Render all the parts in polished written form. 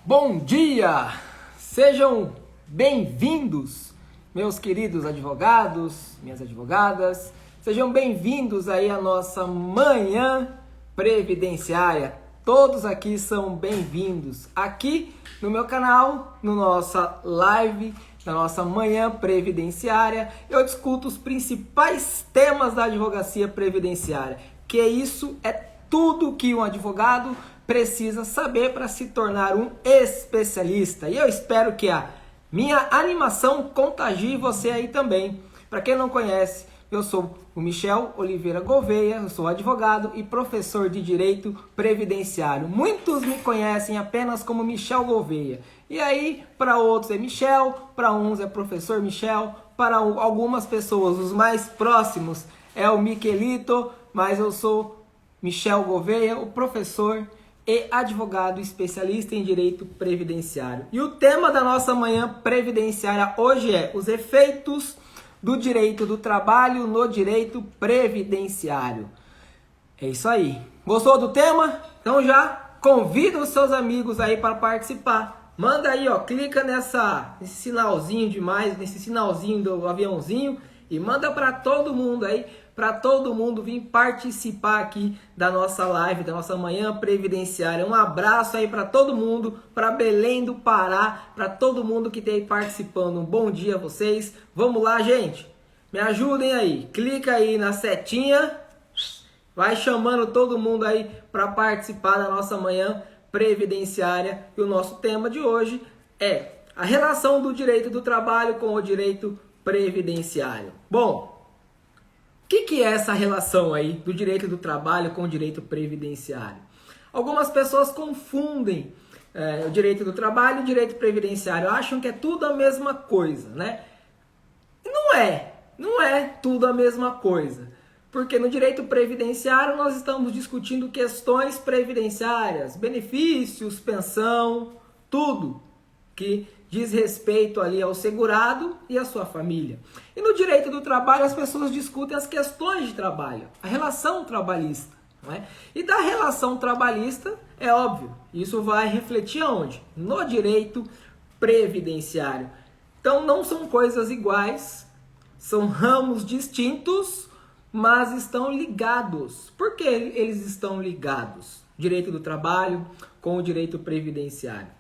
Bom dia! Sejam bem-vindos, meus queridos advogados, minhas advogadas. Sejam bem-vindos aí à nossa manhã previdenciária. Todos aqui são bem-vindos. Aqui no meu canal, no nossa live, na nossa manhã previdenciária, eu discuto os principais temas da advocacia previdenciária. Que isso é tudo que um advogado precisa saber para se tornar um especialista. E eu espero que a minha animação contagie você aí também. Para quem não conhece, eu sou o Michel Oliveira Gouveia, eu sou advogado e professor de Direito Previdenciário. Muitos me conhecem apenas como Michel Gouveia. E aí, para outros é Michel, para uns é professor Michel, para algumas pessoas, os mais próximos, é o Miquelito, mas eu sou Michel Gouveia, o professor e advogado especialista em direito previdenciário. E o tema da nossa manhã previdenciária hoje é os efeitos do direito do trabalho no direito previdenciário. É isso aí. Gostou do tema? Então já convida os seus amigos aí para participar. Manda aí, ó, clica nesse sinalzinho demais, nesse sinalzinho do aviãozinho e manda para todo mundo aí, para todo mundo vir participar aqui da nossa live, da nossa manhã previdenciária. Um abraço aí para todo mundo, para Belém do Pará, para todo mundo que tem participando. Um bom dia a vocês. Vamos lá, gente. Me ajudem aí. Clica aí na setinha. Vai chamando todo mundo aí para participar da nossa manhã previdenciária. E o nosso tema de hoje é a relação do direito do trabalho com o direito previdenciário. Bom, o que é essa relação aí do direito do trabalho com o direito previdenciário? Algumas pessoas confundem o direito do trabalho e o direito previdenciário, acham que é tudo a mesma coisa, né? Não é tudo a mesma coisa, porque no direito previdenciário nós estamos discutindo questões previdenciárias, benefícios, pensão, tudo que diz respeito ali ao segurado e à sua família. E no direito do trabalho as pessoas discutem as questões de trabalho, a relação trabalhista, não é? E da relação trabalhista, é óbvio, isso vai refletir aonde? No direito previdenciário. Então não são coisas iguais, são ramos distintos, mas estão ligados. Por que eles estão ligados? Direito do trabalho com o direito previdenciário.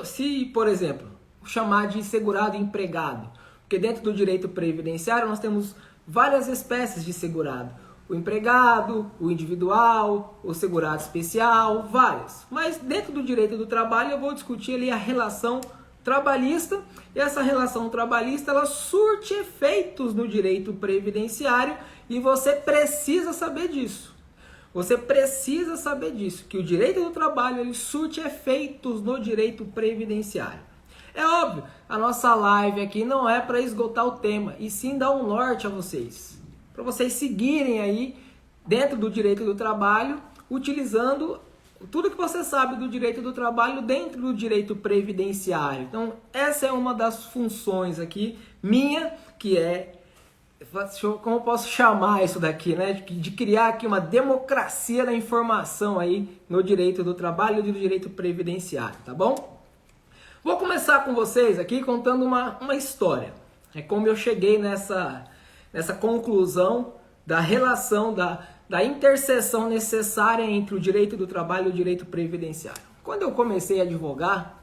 Se, por exemplo, chamar de segurado empregado, porque dentro do direito previdenciário nós temos várias espécies de segurado. O empregado, o individual, o segurado especial, várias. Mas dentro do direito do trabalho eu vou discutir ali a relação trabalhista, e essa relação trabalhista ela surte efeitos no direito previdenciário e você precisa saber disso. Você precisa saber disso, que o direito do trabalho ele surte efeitos no direito previdenciário. É óbvio, a nossa live aqui não é para esgotar o tema, e sim dar um norte a vocês. Para vocês seguirem aí dentro do direito do trabalho, utilizando tudo que você sabe do direito do trabalho dentro do direito previdenciário. Então, essa é uma das funções aqui minha, que é... como eu posso chamar isso daqui, né? De criar aqui uma democracia da informação aí no direito do trabalho e do direito previdenciário, tá bom? Vou começar com vocês aqui contando uma história. É como eu cheguei nessa conclusão da relação, da interseção necessária entre o direito do trabalho e o direito previdenciário. Quando eu comecei a advogar,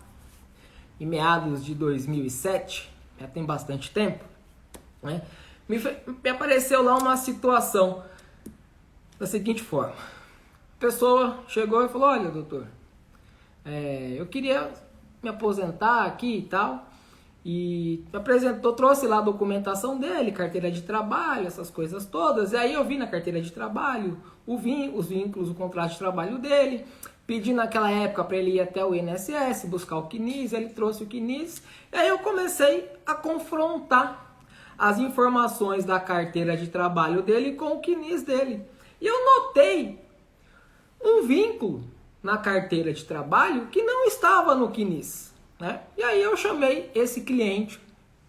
em meados de 2007, já tem bastante tempo, né? Me apareceu lá uma situação da seguinte forma. A pessoa chegou e falou, olha, doutor, eu queria me aposentar aqui e tal. E me apresentou, trouxe lá a documentação dele, carteira de trabalho, essas coisas todas. E aí eu vi na carteira de trabalho os vínculos, o contrato de trabalho dele. Pedi naquela época para ele ir até o INSS, buscar o CNIS, ele trouxe o CNIS. E aí eu comecei a confrontar as informações da carteira de trabalho dele com o CNIS dele. E eu notei um vínculo na carteira de trabalho que não estava no CNIS, né? E aí eu chamei esse cliente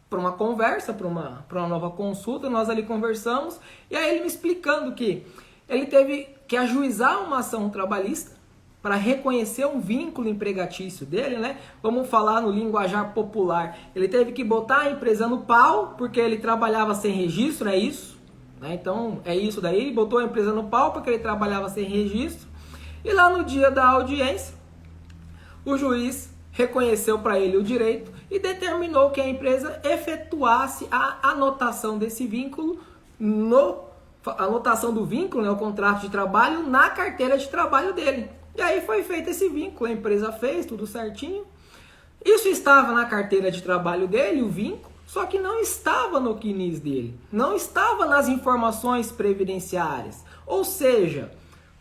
para uma conversa, para uma nova consulta, nós ali conversamos, e aí ele me explicando que ele teve que ajuizar uma ação trabalhista para reconhecer um vínculo empregatício dele, né? Vamos falar no linguajar popular. Ele teve que botar a empresa no pau, porque ele trabalhava sem registro, é isso? Né? Então, é isso daí. Ele botou a empresa no pau porque ele trabalhava sem registro. E lá no dia da audiência, o juiz reconheceu para ele o direito e determinou que a empresa efetuasse a anotação desse vínculo, a anotação do vínculo, né, o contrato de trabalho, na carteira de trabalho dele. E aí foi feito esse vínculo, a empresa fez tudo certinho. Isso estava na carteira de trabalho dele, o vínculo, só que não estava no CNIS dele, não estava nas informações previdenciárias. Ou seja,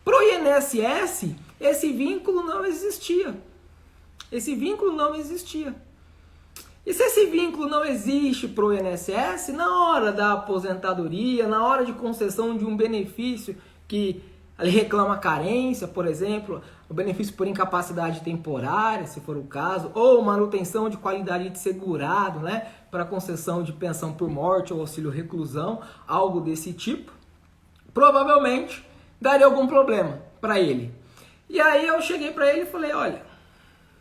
para o INSS, esse vínculo não existia. Esse vínculo não existia. E se esse vínculo não existe para o INSS, na hora da aposentadoria, na hora de concessão de um benefício que ele reclama carência, por exemplo, o benefício por incapacidade temporária, se for o caso, ou manutenção de qualidade de segurado, né, para concessão de pensão por morte ou auxílio reclusão, algo desse tipo, provavelmente daria algum problema para ele. E aí eu cheguei para ele e falei, olha,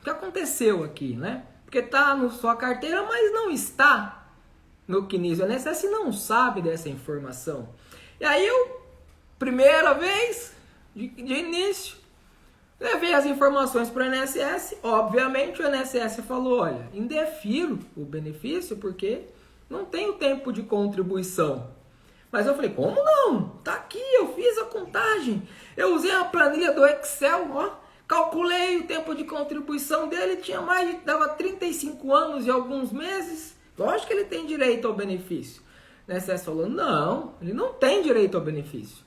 o que aconteceu aqui, né? Porque está na sua carteira, mas não está no CNIS. O INSS não sabe dessa informação. E aí eu, primeira vez, de início, levei as informações para o INSS. Obviamente o INSS falou, olha, indefiro o benefício porque não tenho tempo de contribuição. Mas eu falei, como não? Tá aqui, eu fiz a contagem. Eu usei a planilha do Excel, ó. Calculei o tempo de contribuição dele, dava 35 anos e alguns meses. Lógico que ele tem direito ao benefício. O INSS falou, não, ele não tem direito ao benefício.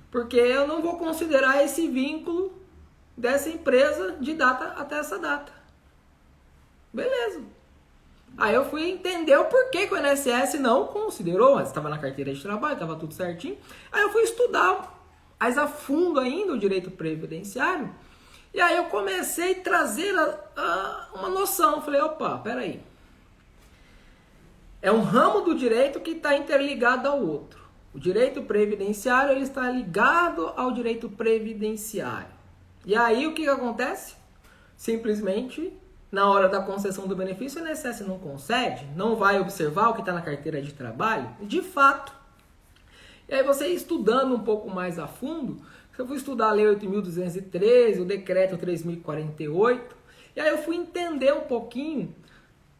Porque eu não vou considerar esse vínculo dessa empresa de data até essa data. Beleza. Aí eu fui entender o porquê que o INSS não considerou, mas estava na carteira de trabalho, estava tudo certinho. Aí eu fui estudar mais a fundo ainda o direito previdenciário. E aí eu comecei a trazer uma noção. Falei, opa, peraí. É um ramo do direito que está interligado ao outro. O direito previdenciário ele está ligado ao direito previdenciário. E aí o que acontece? Simplesmente, na hora da concessão do benefício, o INSS não concede, não vai observar o que está na carteira de trabalho, de fato. E aí você estudando um pouco mais a fundo, eu fui estudar a Lei 8.213, o Decreto 3.048, e aí eu fui entender um pouquinho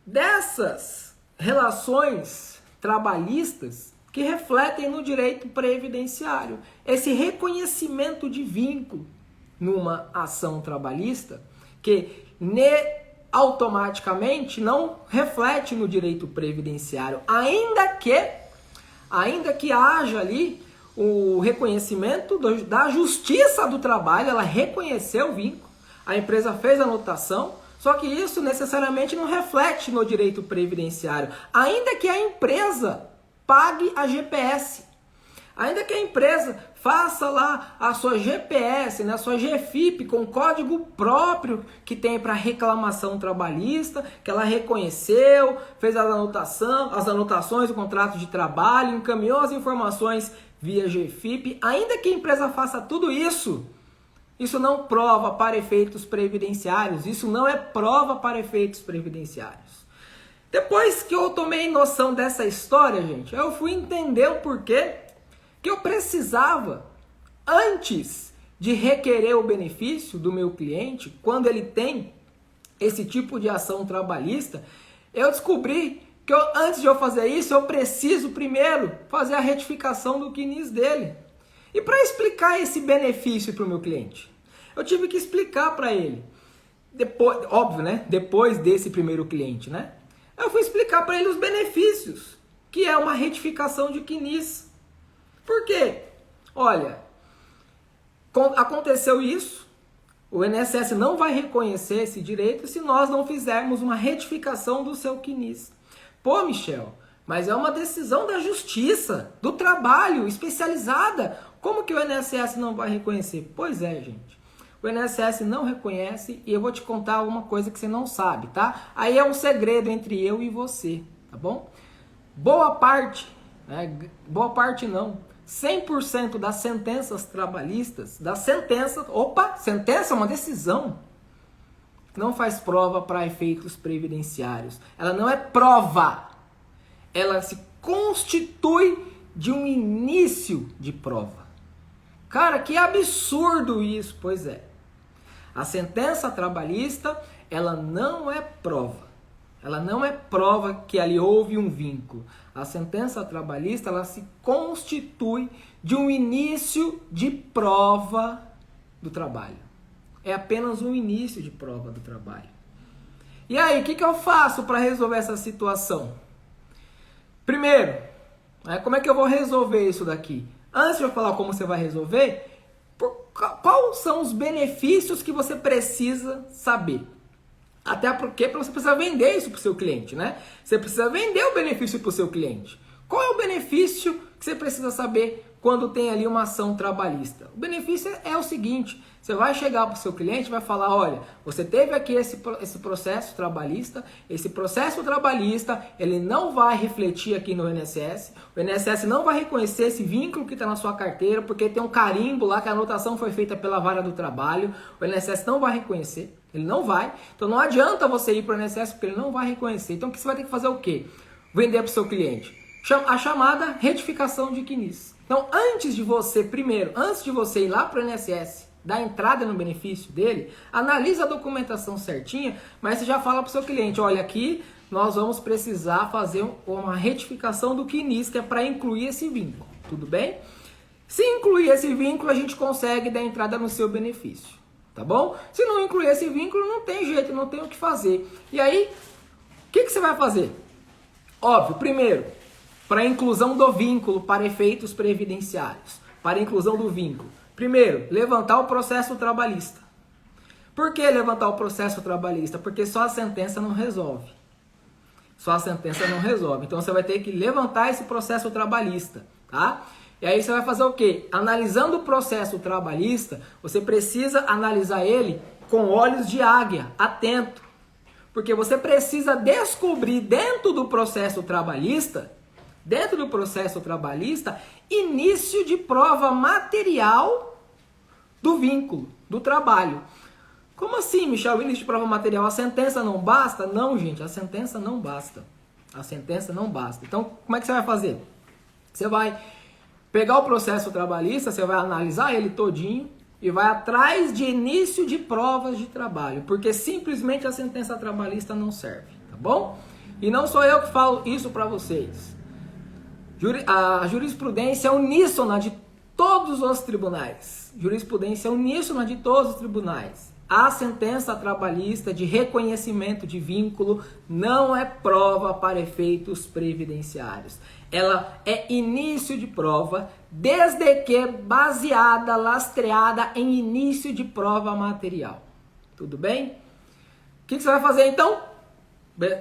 dessas relações trabalhistas que refletem no direito previdenciário. Esse reconhecimento de vínculo numa ação trabalhista que automaticamente não reflete no direito previdenciário, ainda que haja ali o reconhecimento da Justiça do Trabalho, ela reconheceu o vínculo, a empresa fez a anotação, só que isso necessariamente não reflete no direito previdenciário, ainda que a empresa pague a GPS, ainda que a empresa faça lá a sua GPS, né, a sua GFIP com código próprio que tem para reclamação trabalhista, que ela reconheceu, fez as anotações do contrato de trabalho, encaminhou as informações via GFIP, ainda que a empresa faça tudo isso, isso não prova para efeitos previdenciários, isso não é prova para efeitos previdenciários. Depois que eu tomei noção dessa história, gente, eu fui entender o porquê que eu precisava, antes de requerer o benefício do meu cliente, quando ele tem esse tipo de ação trabalhista, eu descobri que antes de eu fazer isso, eu preciso primeiro fazer a retificação do CNIS dele. E para explicar esse benefício para o meu cliente, eu tive que explicar para ele, depois, óbvio, né? Depois desse primeiro cliente, né? Eu fui explicar para ele os benefícios, que é uma retificação de CNIS. Por quê? Olha, aconteceu isso, o INSS não vai reconhecer esse direito se nós não fizermos uma retificação do seu CNIS. Pô, Michel, mas é uma decisão da Justiça, do Trabalho, especializada. Como que o INSS não vai reconhecer? Pois é, gente. O INSS não reconhece e eu vou te contar uma coisa que você não sabe, tá? Aí é um segredo entre eu e você, tá bom? Boa parte não, 100% das sentenças trabalhistas, sentença é uma decisão, não faz prova para efeitos previdenciários. Ela não é prova, ela se constitui de um início de prova. Cara, que absurdo isso! Pois é. A sentença trabalhista, ela não é prova. Ela não é prova que ali houve um vínculo. A sentença trabalhista, ela se constitui de um início de prova do trabalho. É apenas um início de prova do trabalho. E aí, o que eu faço para resolver essa situação? Primeiro, como é que eu vou resolver isso daqui? Antes de eu falar como você vai resolver, quais são os benefícios que você precisa saber? Até porque você precisa vender isso para o seu cliente, né? Você precisa vender o benefício para o seu cliente. Qual é o benefício que você precisa saber quando tem ali uma ação trabalhista? O benefício é o seguinte: você vai chegar para o seu cliente e vai falar, olha, você teve aqui esse processo trabalhista, ele não vai refletir aqui no INSS, o INSS não vai reconhecer esse vínculo que está na sua carteira, porque tem um carimbo lá que a anotação foi feita pela vara do trabalho, o INSS não vai reconhecer, ele não vai, então não adianta você ir para o INSS porque ele não vai reconhecer. Então o que você vai ter que fazer? O quê? Vender para o seu cliente a chamada retificação de CNIS. Então antes de você ir lá para o INSS, dar entrada no benefício dele, analisa a documentação certinha, mas você já fala para o seu cliente, olha, aqui nós vamos precisar fazer uma retificação do CNIS, que é para incluir esse vínculo, tudo bem? Se incluir esse vínculo, a gente consegue dar entrada no seu benefício, tá bom? Se não incluir esse vínculo, não tem jeito, não tem o que fazer. E aí, o que você vai fazer? Óbvio, primeiro, para a inclusão do vínculo para efeitos previdenciários, para a inclusão do vínculo. Primeiro, levantar o processo trabalhista. Por que levantar o processo trabalhista? Porque só a sentença não resolve. Só a sentença não resolve. Então você vai ter que levantar esse processo trabalhista, tá? E aí você vai fazer o quê? Analisando o processo trabalhista, você precisa analisar ele com olhos de águia, atento. Porque você precisa descobrir dentro do processo trabalhista, início de prova material do vínculo, do trabalho. Como assim, Michel? Início de prova material, a sentença não basta? Não, gente, a sentença não basta. A sentença não basta. Então, como é que você vai fazer? Você vai pegar o processo trabalhista, você vai analisar ele todinho e vai atrás de início de provas de trabalho, porque simplesmente a sentença trabalhista não serve, tá bom? E não sou eu que falo isso para vocês. A jurisprudência é uníssona de todos os tribunais. Jurisprudência é uníssona de todos os tribunais. A sentença trabalhista de reconhecimento de vínculo não é prova para efeitos previdenciários. Ela é início de prova, desde que baseada, lastreada em início de prova material. Tudo bem? O que você vai fazer então?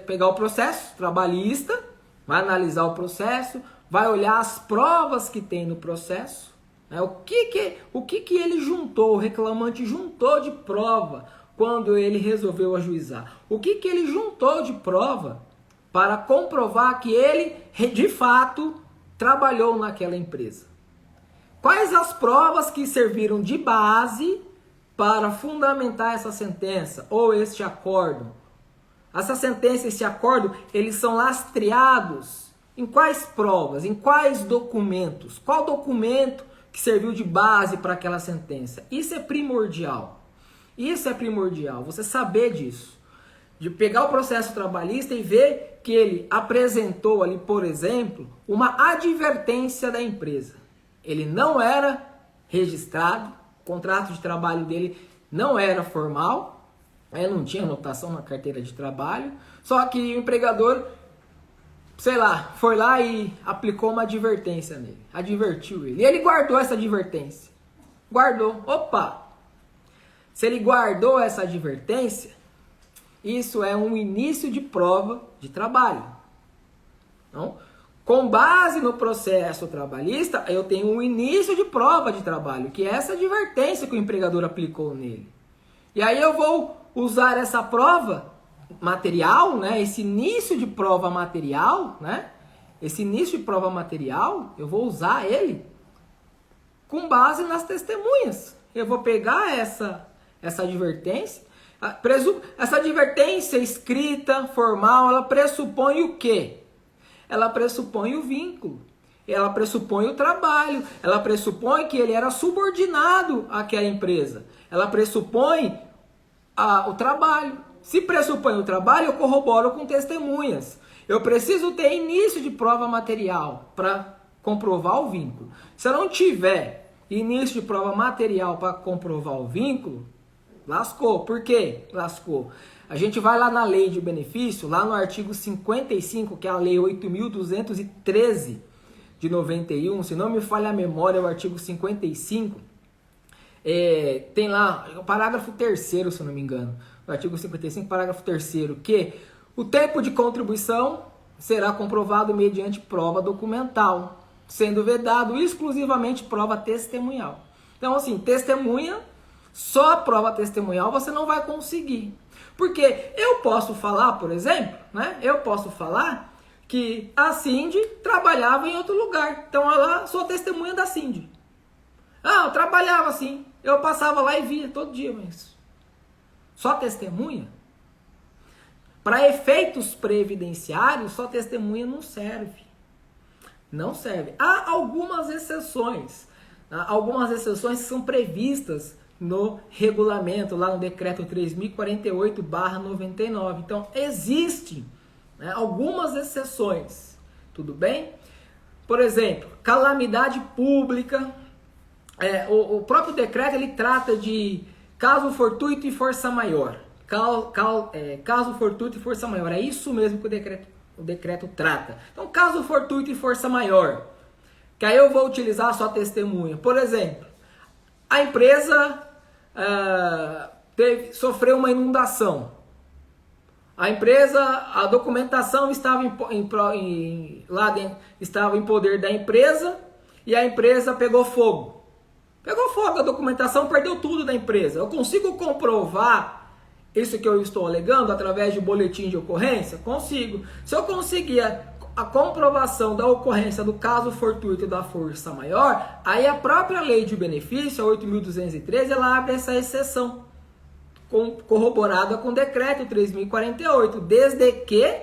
Pegar o processo trabalhista, vai analisar o processo, vai olhar as provas que tem no processo, né? O que ele juntou, o reclamante juntou de prova quando ele resolveu ajuizar. O que ele juntou de prova para comprovar que ele, de fato, trabalhou naquela empresa. Quais as provas que serviram de base para fundamentar essa sentença ou este acórdão? Essa sentença e esse acórdão, eles são lastreados em quais provas, em quais documentos? Qual documento que serviu de base para aquela sentença? Isso é primordial. Isso é primordial, você saber disso. De pegar o processo trabalhista e ver que ele apresentou ali, por exemplo, uma advertência da empresa. Ele não era registrado, o contrato de trabalho dele não era formal, não tinha anotação na carteira de trabalho, só que o empregador, sei lá, foi lá e aplicou uma advertência nele, advertiu ele. E ele guardou essa advertência. Guardou. Opa! Se ele guardou essa advertência, isso é um início de prova de trabalho. Então, com base no processo trabalhista, eu tenho um início de prova de trabalho, que é essa advertência que o empregador aplicou nele. E aí eu vou usar essa prova material, né? Esse início de prova material, né? Esse início de prova material, eu vou usar ele com base nas testemunhas. Eu vou pegar essa advertência. Essa advertência escrita, formal, ela pressupõe o quê? Ela pressupõe o vínculo. Ela pressupõe o trabalho. Ela pressupõe que ele era subordinado àquela empresa. Ela pressupõe o trabalho. Se pressupõe o trabalho, eu corroboro com testemunhas. Eu preciso ter início de prova material para comprovar o vínculo. Se eu não tiver início de prova material para comprovar o vínculo, lascou. Por quê? Lascou. A gente vai lá na lei de benefício, lá no artigo 55, que é a lei 8.213 de 91, se não me falha a memória, é o artigo 55, tem lá o parágrafo 3º, se eu não me engano, o artigo 55, parágrafo 3º, que o tempo de contribuição será comprovado mediante prova documental, sendo vedado exclusivamente prova testemunhal. Então, assim, testemunha, só a prova testemunhal você não vai conseguir. Porque eu posso falar, por exemplo, né? Eu posso falar que a Cindy trabalhava em outro lugar. Então, ela sou testemunha da Cindy. Ah, eu trabalhava assim. Eu passava lá e via todo dia, mas só testemunha? Para efeitos previdenciários, só testemunha não serve. Não serve. Há algumas exceções. Algumas exceções são previstas no regulamento, lá no decreto 3048/99. Então, existem, né, algumas exceções. Tudo bem? Por exemplo, calamidade pública. O próprio decreto ele trata de caso fortuito e força maior. Caso fortuito e força maior. É isso mesmo que o decreto trata. Então, caso fortuito e força maior. Que aí eu vou utilizar só testemunha. Por exemplo, a empresa sofreu uma inundação. A documentação estava estava em poder da empresa e a empresa pegou fogo. Pegou fogo a documentação, perdeu tudo da empresa. Eu consigo comprovar isso que eu estou alegando através de boletim de ocorrência? Consigo. Se eu conseguir a comprovação da ocorrência do caso fortuito e da força maior, aí a própria lei de benefício, a 8.213, ela abre essa exceção, corroborada com o decreto 3.048, desde que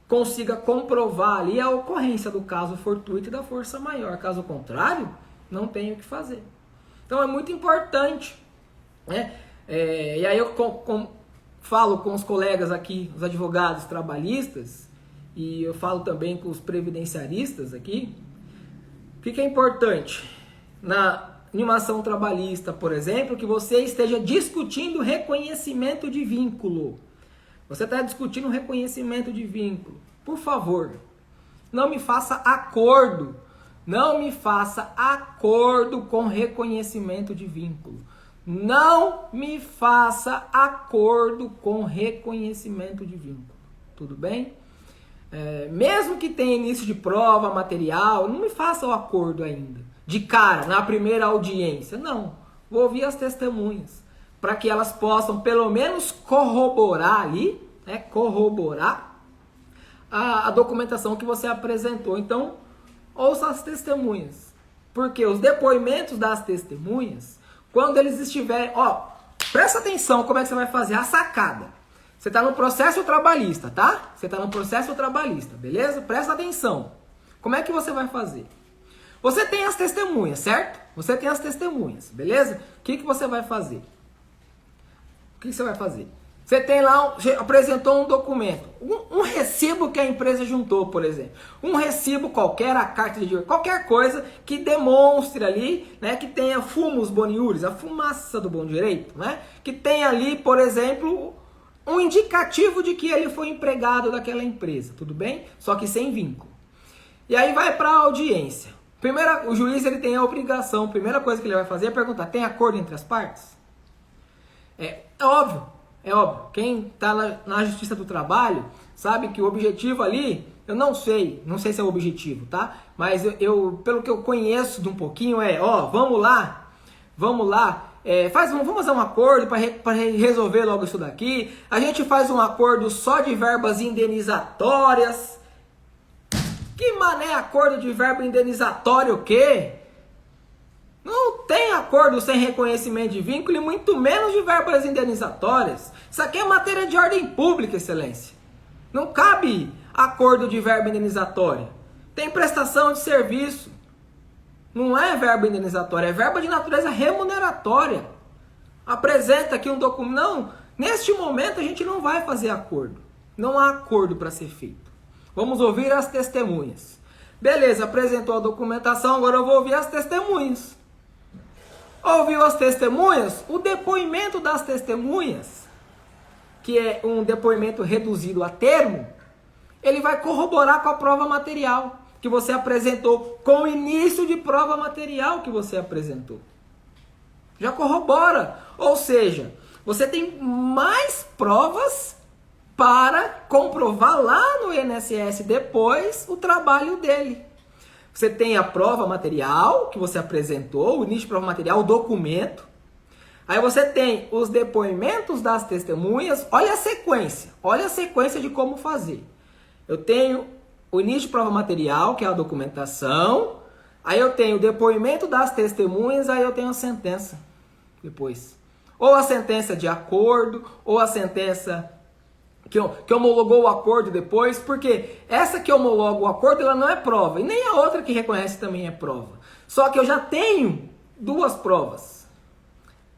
consiga comprovar ali a ocorrência do caso fortuito e da força maior. Caso contrário, não tem o que fazer. Então é muito importante, né? E aí eu falo com os colegas aqui, os advogados trabalhistas, e eu falo também com os previdenciaristas aqui. O que é importante? Em uma ação trabalhista, por exemplo, que você esteja discutindo reconhecimento de vínculo. Você está discutindo reconhecimento de vínculo. Por favor, não me faça acordo. Não me faça acordo com reconhecimento de vínculo. Não me faça acordo com reconhecimento de vínculo. Tudo bem? Mesmo que tenha início de prova, material, não me faça o acordo ainda. De cara, na primeira audiência. Não. Vou ouvir as testemunhas. Para que elas possam, pelo menos, corroborar ali, né, corroborar a documentação que você apresentou. Então, ouça as testemunhas. Porque os depoimentos das testemunhas, quando eles estiverem... presta atenção como é que você vai fazer a sacada. Você está no processo trabalhista, tá? Você está no processo trabalhista, beleza? Presta atenção. Como é que você vai fazer? Você tem as testemunhas, certo? Você tem as testemunhas, beleza? O que você vai fazer? O que você vai fazer? Você tem lá, apresentou um documento, um recibo que a empresa juntou, por exemplo. Um recibo qualquer, a carta de dinheiro, qualquer coisa que demonstre ali, né, que tenha fumus boniuris, a fumaça do bom direito, né? Que tenha ali, por exemplo, um indicativo de que ele foi empregado daquela empresa, tudo bem? Só que sem vínculo. E aí vai para a audiência. O juiz ele tem a obrigação, a primeira coisa que ele vai fazer é perguntar, tem acordo entre as partes? É óbvio. É óbvio, quem está na Justiça do Trabalho sabe que o objetivo ali, eu não sei se é o objetivo, tá? Mas pelo que eu conheço de um pouquinho vamos lá, vamos fazer um acordo para resolver logo isso daqui, a gente faz um acordo só de verbas indenizatórias. Que mané acordo de verba indenizatório o quê? Não tem acordo sem reconhecimento de vínculo e muito menos de verbas indenizatórias. Isso aqui é matéria de ordem pública, excelência. Não cabe acordo de verba indenizatória. Tem prestação de serviço. Não é verba indenizatória, é verba de natureza remuneratória. Apresenta aqui um documento. Não, neste momento a gente não vai fazer acordo. Não há acordo para ser feito. Vamos ouvir as testemunhas. Beleza, apresentou a documentação, agora eu vou ouvir as testemunhas. Ouviu as testemunhas? O depoimento das testemunhas, que é um depoimento reduzido a termo, ele vai corroborar com a prova material que você apresentou, com o início de prova material que você apresentou. Já corrobora. Ou seja, você tem mais provas para comprovar lá no INSS depois o trabalho dele. Você tem a prova material que você apresentou, o início de prova material, o documento. Aí você tem os depoimentos das testemunhas. Olha a sequência de como fazer. Eu tenho o início de prova material, que é a documentação. Aí eu tenho o depoimento das testemunhas, aí eu tenho a sentença depois. Ou a sentença de acordo, ou a sentença que homologou o acordo depois, porque essa que homologa o acordo, ela não é prova, e nem a outra que reconhece também é prova. Só que eu já tenho duas provas.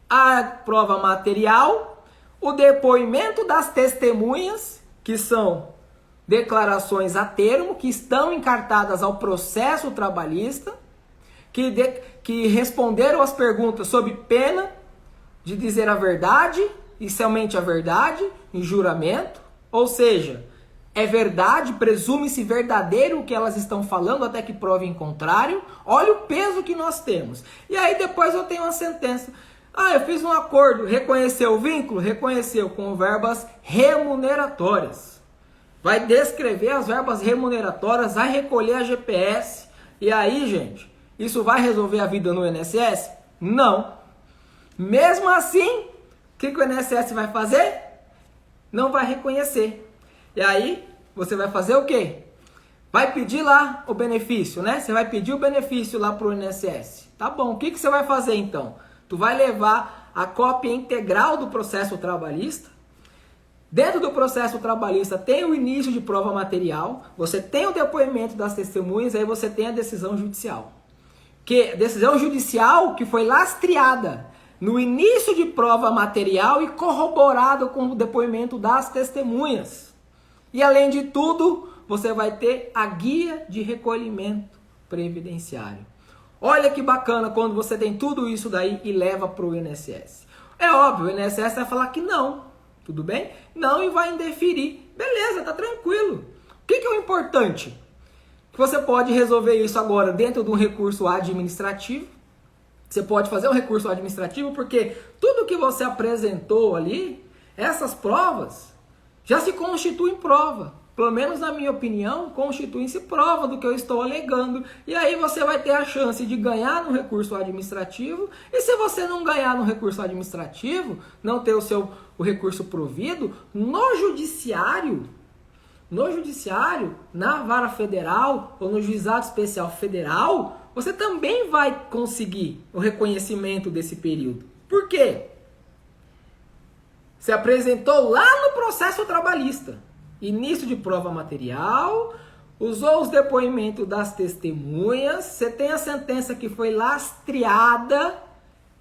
A prova material, o depoimento das testemunhas, que são declarações a termo, que estão encartadas ao processo trabalhista, que responderam as perguntas sob pena de dizer a verdade, e somente a verdade, em juramento. Ou seja, é verdade, presume-se verdadeiro o que elas estão falando até que provem contrário. Olha o peso que nós temos. E aí depois eu tenho uma sentença. Eu fiz um acordo, reconheceu o vínculo? Reconheceu, com verbas remuneratórias. Vai descrever as verbas remuneratórias, vai recolher a GPS. E aí, gente, isso vai resolver a vida no INSS? Não. Mesmo assim, o que o INSS vai fazer? Não vai reconhecer. E aí, você vai fazer o quê? Vai pedir lá o benefício, né? Você vai pedir o benefício lá para o INSS. Tá bom, o que você vai fazer então? Tu vai levar a cópia integral do processo trabalhista. Dentro do processo trabalhista tem o início de prova material, você tem o depoimento das testemunhas, aí você tem a decisão judicial. Decisão judicial que foi lastreada no início de prova material e corroborado com o depoimento das testemunhas. E além de tudo, você vai ter a guia de recolhimento previdenciário. Olha que bacana quando você tem tudo isso daí e leva para o INSS. É óbvio, o INSS vai falar que não, tudo bem? Não, e vai indeferir. Beleza, tá tranquilo. O que é o importante? Que você pode resolver isso agora dentro de um recurso administrativo. Você pode fazer um recurso administrativo porque tudo que você apresentou ali, essas provas, já se constituem prova. Pelo menos na minha opinião, constituem-se prova do que eu estou alegando. E aí você vai ter a chance de ganhar no recurso administrativo. E se você não ganhar no recurso administrativo, não ter o recurso provido, no judiciário, na vara federal ou no juizado especial federal, você também vai conseguir o reconhecimento desse período. Por quê? Você apresentou lá no processo trabalhista. Início de prova material, usou os depoimentos das testemunhas, você tem a sentença que foi lastreada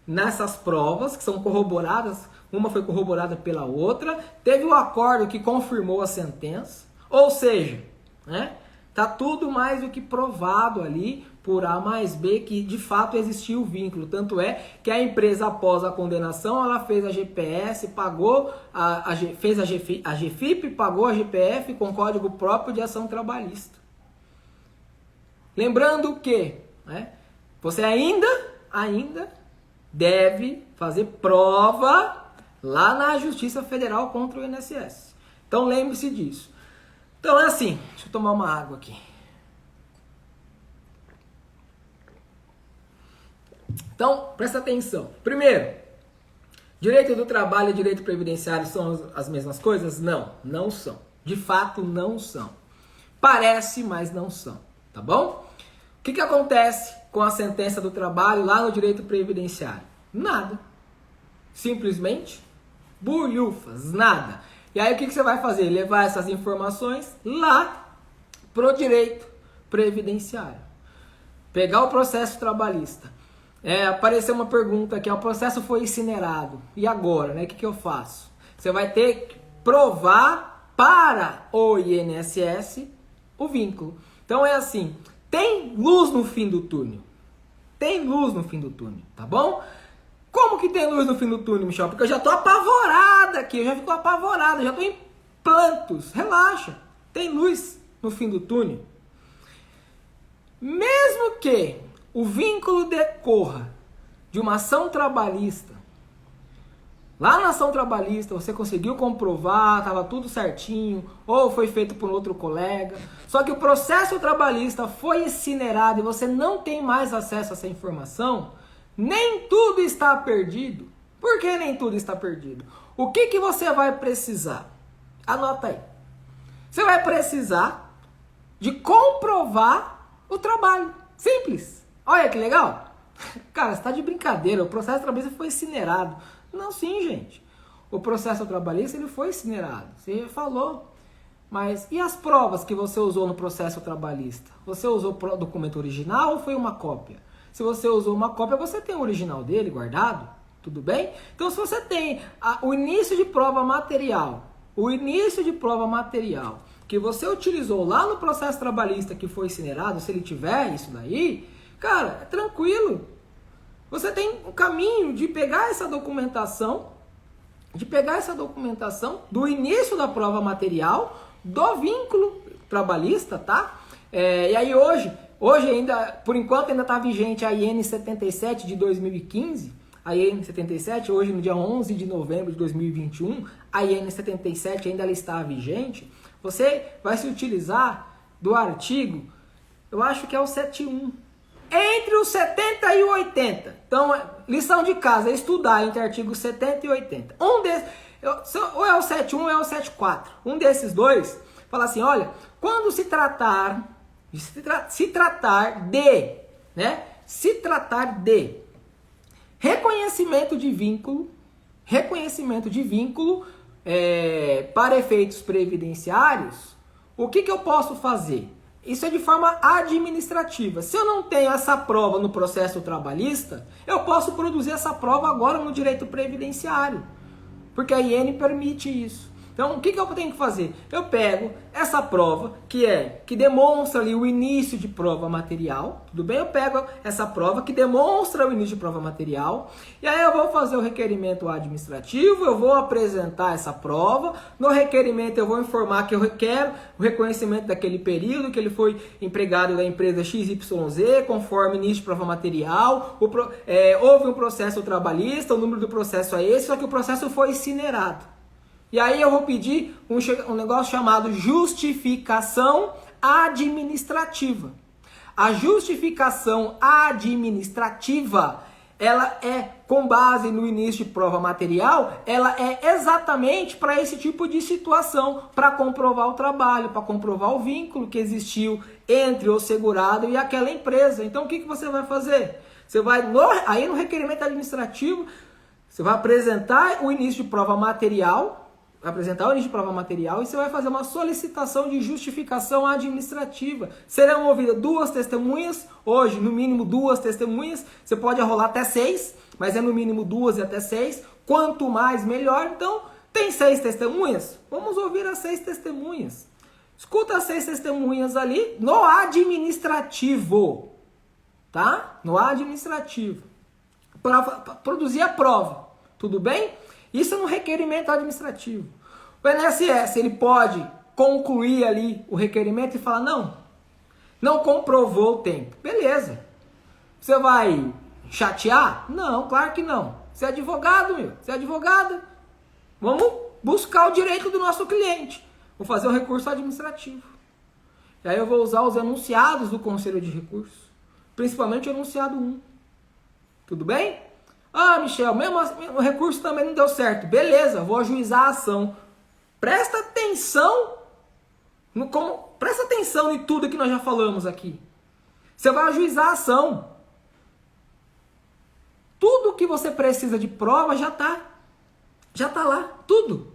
nessas provas, que são corroboradas, uma foi corroborada pela outra, teve o acordo que confirmou a sentença, ou seja, né, tá tudo mais do que provado ali por A mais B que de fato existiu o vínculo. Tanto é que a empresa, após a condenação, ela fez a GPS, pagou, fez a GFIP, pagou a GPF com código próprio de ação trabalhista. Lembrando que, né, você ainda deve fazer prova lá na Justiça Federal contra o INSS. Então lembre-se disso. Então é assim, deixa eu tomar uma água aqui. Então, presta atenção. Primeiro, direito do trabalho e direito previdenciário são as mesmas coisas? Não, não são. De fato, não são. Parece, mas não são, tá bom? que acontece com a sentença do trabalho lá no direito previdenciário? Nada. Simplesmente bulhufas, nada. E aí o que você vai fazer? Levar essas informações lá pro direito previdenciário. Pegar o processo trabalhista. Apareceu uma pergunta aqui, o processo foi incinerado. E agora, né? O que eu faço? Você vai ter que provar para o INSS o vínculo. Então é assim, tem luz no fim do túnel. Tem luz no fim do túnel, tá bom? Como que tem luz no fim do túnel, Michel? Porque eu já tô apavorada aqui, eu já fico apavorada, já tô em plantos. Relaxa, tem luz no fim do túnel. Mesmo que o vínculo decorra de uma ação trabalhista, lá na ação trabalhista você conseguiu comprovar, estava tudo certinho, ou foi feito por outro colega, só que o processo trabalhista foi incinerado e você não tem mais acesso a essa informação, nem tudo está perdido. Por que nem tudo está perdido? O que você vai precisar? Anota aí. Você vai precisar de comprovar o trabalho. Simples. Olha que legal. Cara, você está de brincadeira. O processo trabalhista foi incinerado. Não, sim, gente. O processo trabalhista ele foi incinerado. Você falou. Mas e as provas que você usou no processo trabalhista? Você usou o documento original ou foi uma cópia? Se você usou uma cópia, você tem o original dele guardado? Tudo bem? Então, se você tem o início de prova material, que você utilizou lá no processo trabalhista que foi incinerado, se ele tiver isso daí, cara, é tranquilo. Você tem um caminho de pegar essa documentação, do início da prova material, do vínculo trabalhista, tá? E aí hoje ainda, por enquanto ainda está vigente a IN 77 de 2015, a IN 77, hoje no dia 11 de novembro de 2021, a IN 77 ainda ela está vigente. Você vai se utilizar do artigo, eu acho que é o 71, entre os 70 e o 80. Então, lição de casa é estudar entre artigos 70 e 80. Um desses, ou é o 71 ou é o 74. Um desses dois fala assim, olha, quando se tratar de reconhecimento de vínculo para efeitos previdenciários, o que eu posso fazer? Isso é de forma administrativa. Se eu não tenho essa prova no processo trabalhista, eu posso produzir essa prova agora no direito previdenciário, porque a IN permite isso. Então, o que eu tenho que fazer? Eu pego essa prova, que demonstra ali o início de prova material, tudo bem? Eu pego essa prova que demonstra o início de prova material, e aí eu vou fazer o requerimento administrativo, eu vou apresentar essa prova, no requerimento eu vou informar que eu requero o reconhecimento daquele período, que ele foi empregado da empresa XYZ, conforme início de prova material, houve um processo trabalhista, o número do processo é esse, só que o processo foi incinerado. E aí eu vou pedir um negócio chamado justificação administrativa. A justificação administrativa, ela é com base no início de prova material, ela é exatamente para esse tipo de situação, para comprovar o trabalho, para comprovar o vínculo que existiu entre o segurado e aquela empresa. Então o que você vai fazer? Você vai, aí no requerimento administrativo, você vai apresentar o início de prova material, e você vai fazer uma solicitação de justificação administrativa. Serão ouvidas 2 testemunhas, hoje no mínimo 2 testemunhas, você pode arrolar até 6, mas é no mínimo 2 e até 6, quanto mais melhor. Então, tem 6 testemunhas? Vamos ouvir as 6 testemunhas. Escuta as 6 testemunhas ali no administrativo, tá? No administrativo, para produzir a prova, tudo bem? Isso no requerimento administrativo. O INSS, ele pode concluir ali o requerimento e falar, não comprovou o tempo. Beleza. Você vai chatear? Não, claro que não. Você é advogado, você é advogada. Vamos buscar o direito do nosso cliente. Vou fazer um recurso administrativo. E aí eu vou usar os enunciados do Conselho de Recursos. Principalmente o enunciado 1. Tudo bem? Ah, Michel, mesmo assim, o recurso também não deu certo. Beleza, vou ajuizar a ação. Presta atenção em tudo que nós já falamos aqui. Você vai ajuizar a ação. Tudo que você precisa de prova já está lá, tudo.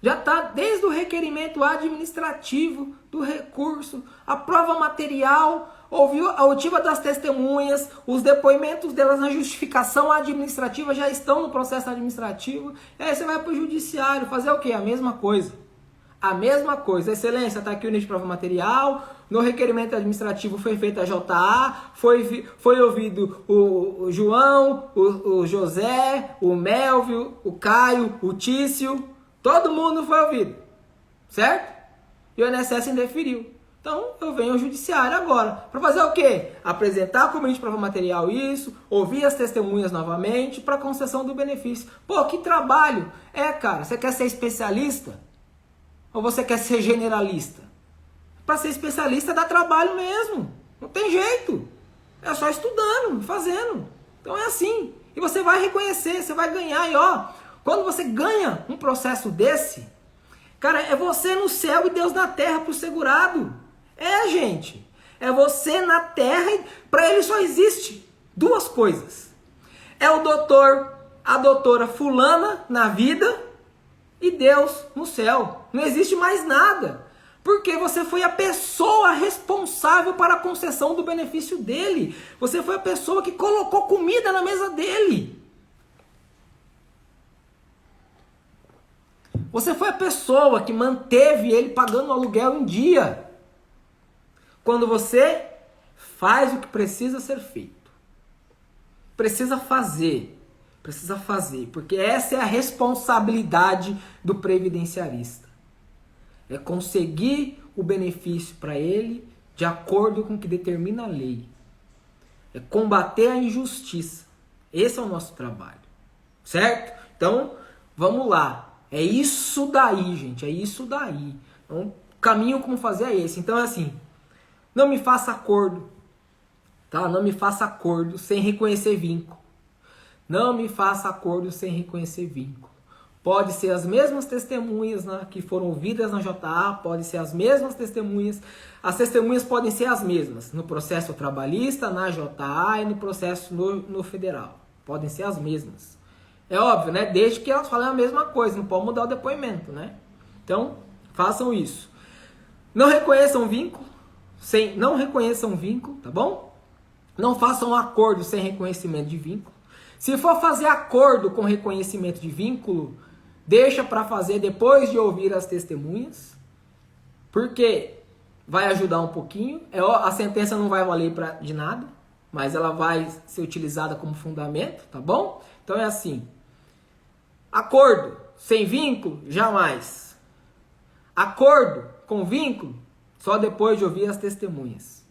Já está desde o requerimento administrativo do recurso, a prova material, a oitiva das testemunhas, os depoimentos delas na justificação administrativa já estão no processo administrativo. E aí você vai para o judiciário fazer o quê? A mesma coisa. A mesma coisa. Excelência, está aqui o NIT de prova material, no requerimento administrativo foi feita a JA, foi ouvido o João, o José, o Melvio, o Caio, o Tício, todo mundo foi ouvido, certo? E o INSS indeferiu. Então eu venho ao judiciário agora, para fazer o quê? Apresentar como NIT de prova material isso, ouvir as testemunhas novamente, para concessão do benefício. Pô, que trabalho! Cara, você quer ser especialista? Ou você quer ser generalista? Para ser especialista dá trabalho mesmo. Não tem jeito. É só estudando, fazendo. Então é assim. E você vai reconhecer, você vai ganhar. E quando você ganha um processo desse, cara, é você no céu e Deus na terra pro segurado. Gente. É você na terra e para ele só existe duas coisas. É o doutor, a doutora fulana na vida e Deus no céu. Não existe mais nada. Porque você foi a pessoa responsável para a concessão do benefício dele. Você foi a pessoa que colocou comida na mesa dele. Você foi a pessoa que manteve ele pagando o aluguel em dia. Quando você faz o que precisa ser feito. Precisa fazer. Porque essa é a responsabilidade do previdenciarista. É conseguir o benefício para ele de acordo com o que determina a lei. É combater a injustiça. Esse é o nosso trabalho. Certo? Então, vamos lá. É isso daí, gente. É isso daí. Então, o caminho como fazer é esse. Então, é assim. Não me faça acordo. Tá? Não me faça acordo sem reconhecer vínculo. Não me faça acordo sem reconhecer vínculo. Pode ser as mesmas testemunhas, né, que foram ouvidas na JA, pode ser as mesmas testemunhas. As testemunhas podem ser as mesmas no processo trabalhista, na JA e no processo no federal. Podem ser as mesmas. É óbvio, né? Desde que elas falem a mesma coisa, não pode mudar o depoimento, né? Então, façam isso. Não reconheçam vínculo, não reconheçam vínculo, tá bom? Não façam acordo sem reconhecimento de vínculo. Se for fazer acordo com reconhecimento de vínculo, deixa para fazer depois de ouvir as testemunhas, porque vai ajudar um pouquinho. A sentença não vai valer de nada, mas ela vai ser utilizada como fundamento, tá bom? Então é assim, acordo sem vínculo, jamais. Acordo com vínculo, só depois de ouvir as testemunhas.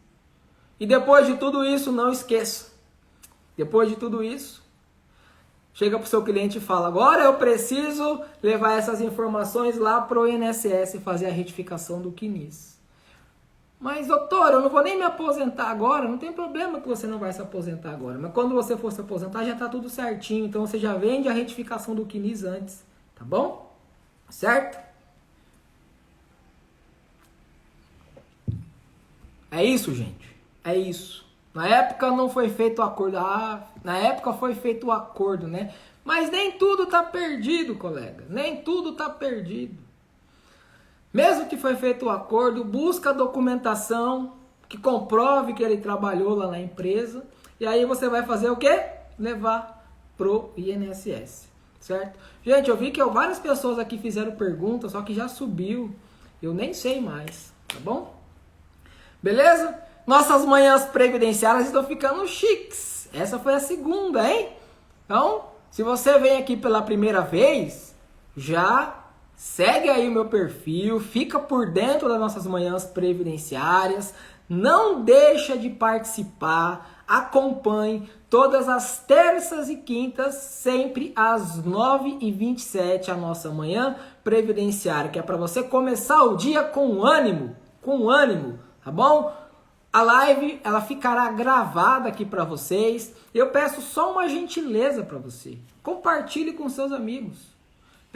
E depois de tudo isso, não esqueça, depois de tudo isso, chega para o seu cliente e fala, agora eu preciso levar essas informações lá para o INSS e fazer a retificação do CNIS. Mas, doutor, eu não vou nem me aposentar agora. Não tem problema que você não vai se aposentar agora. Mas quando você for se aposentar, já está tudo certinho. Então, você já vende a retificação do CNIS antes. Tá bom? Certo? É isso, gente. É isso. Na época não foi feito o acordo. Na época foi feito o acordo, né? Mas nem tudo está perdido, colega. Nem tudo está perdido. Mesmo que foi feito o acordo, busca a documentação que comprove que ele trabalhou lá na empresa. E aí você vai fazer o quê? Levar pro INSS. Certo? Gente, eu vi que várias pessoas aqui fizeram perguntas, só que já subiu. Eu nem sei mais. Tá bom? Beleza? Nossas manhãs previdenciárias estão ficando chiques. Essa foi a segunda, hein? Então, se você vem aqui pela primeira vez, já segue aí o meu perfil, fica por dentro das nossas manhãs previdenciárias, não deixa de participar, acompanhe todas as terças e quintas, sempre às 9h27, a nossa manhã previdenciária, que é para você começar o dia com ânimo, tá bom? A live, ela ficará gravada aqui para vocês. Eu peço só uma gentileza para você. Compartilhe com seus amigos.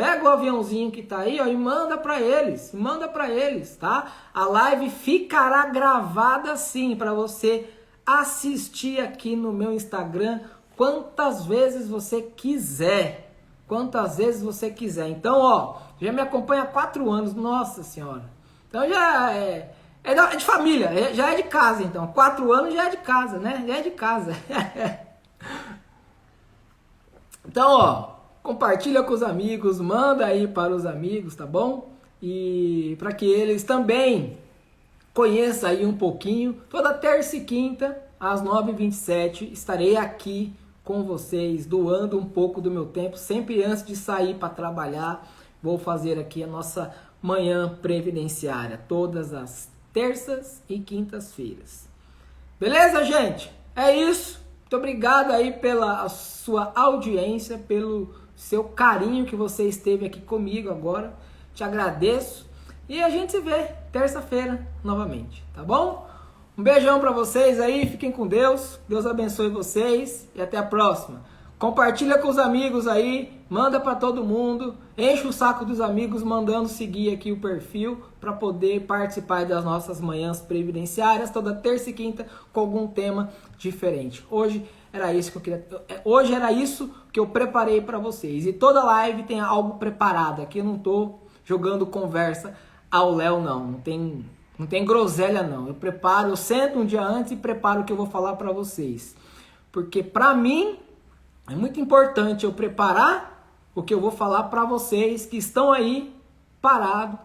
Pega o aviãozinho que tá aí, ó, e manda para eles, tá? A live ficará gravada sim para você assistir aqui no meu Instagram quantas vezes você quiser. Então, ó, já me acompanha há 4 anos, nossa senhora. Então já é de família, já é de casa então. 4 anos já é de casa, né? Já é de casa. Então, ó, compartilha com os amigos, manda aí para os amigos, tá bom? E para que eles também conheçam aí um pouquinho. Toda terça e quinta, às 9h27, estarei aqui com vocês, doando um pouco do meu tempo, sempre antes de sair para trabalhar. Vou fazer aqui a nossa manhã previdenciária, todas as terças e quintas-feiras. Beleza, gente? É isso. Muito obrigado aí pela sua audiência, pelo seu carinho que você esteve aqui comigo agora. Te agradeço. E a gente se vê terça-feira novamente, tá bom? Um beijão pra vocês aí, fiquem com Deus. Deus abençoe vocês e até a próxima. Compartilha com os amigos aí, manda para todo mundo, enche o saco dos amigos mandando seguir aqui o perfil para poder participar das nossas manhãs previdenciárias toda terça e quinta com algum tema diferente. Hoje era isso que eu preparei para vocês. E toda live tem algo preparado. Aqui eu não tô jogando conversa ao léu não tem groselha não. Eu sento um dia antes e preparo o que eu vou falar para vocês. Porque para mim é muito importante eu preparar o que eu vou falar para vocês que estão aí parados,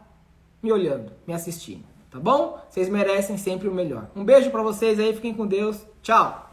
me olhando, me assistindo, tá bom? Vocês merecem sempre o melhor. Um beijo para vocês aí, fiquem com Deus. Tchau!